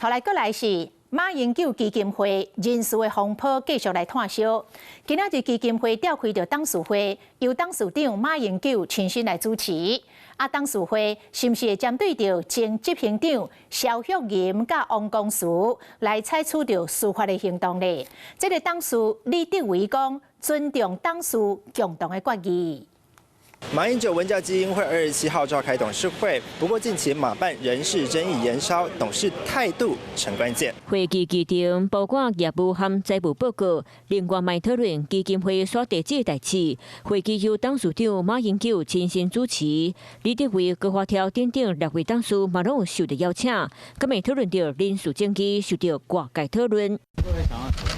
後來過來是馬英九基金會人事的風波繼續來炭燒。今仔日基金會召開着董事會，由董事長馬英九親身來主持。董事會是不是會針對着前執行長蕭玉吟甲王光蘇來採取着司法的行動呢？這個董事李德維講，尊重董事共同的決議。馬英九文教基金會27號召開董事會，不過近期馬辦人事爭議延燒，董事態度成關鍵。會議期間包括業務和財務報告，另外還討論基金會所地址的代誌。會議由董事長馬英九親身主持，李德維、高華條等6位董事嘛攏有受到邀請，今日討論到人事爭議受到外界討論。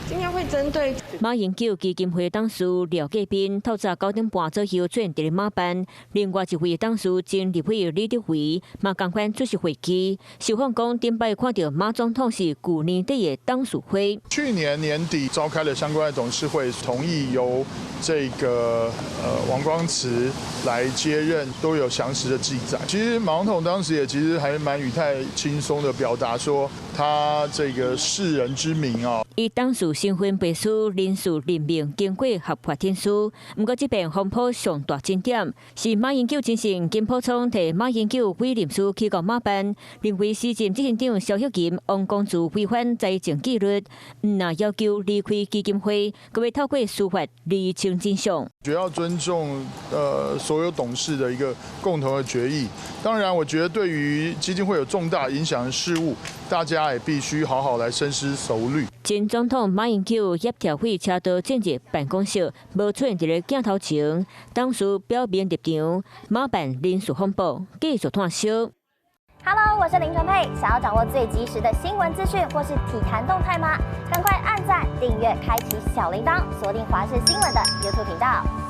今天會針對馬英九基金會董事廖繼斌，透早9點半左右出現在馬辦。另外一位董事前立委李德維嘛同款出席會議。受訪講，頂擺看到馬總統是舊年底的董事會。去年年底召開了相關的董事會，同意由這個王光慈來接任，都有詳實的記載。其實馬總統當時也其實還蠻語態輕鬆的表達說，他這個世人之名啊。以董事身份背書人事任命經過合法程序，不過這邊風波上大爭點是馬英九親信金溥聰替馬英九委任書去到馬辦，認為時任執行長蕭玉吟、王光蘇違反財政紀律，那要求離開基金會，各位透過司法釐清真相。主要尊重所有董事的一個共同的決議。當然，我覺得對於基金會有重大影響的事務，大家也必須好好來深思熟慮。前總統馬英九協調會車道政治辦公室無出現在鏡頭前，董事表明立場，馬辦人事風暴繼續炭燒。Hello， 我是林純佩，想要掌握最及時的新聞資訊或是體壇動態嗎？趕快按讚、訂閱、開啟小鈴鐺，鎖定華視新聞的 YouTube 頻道。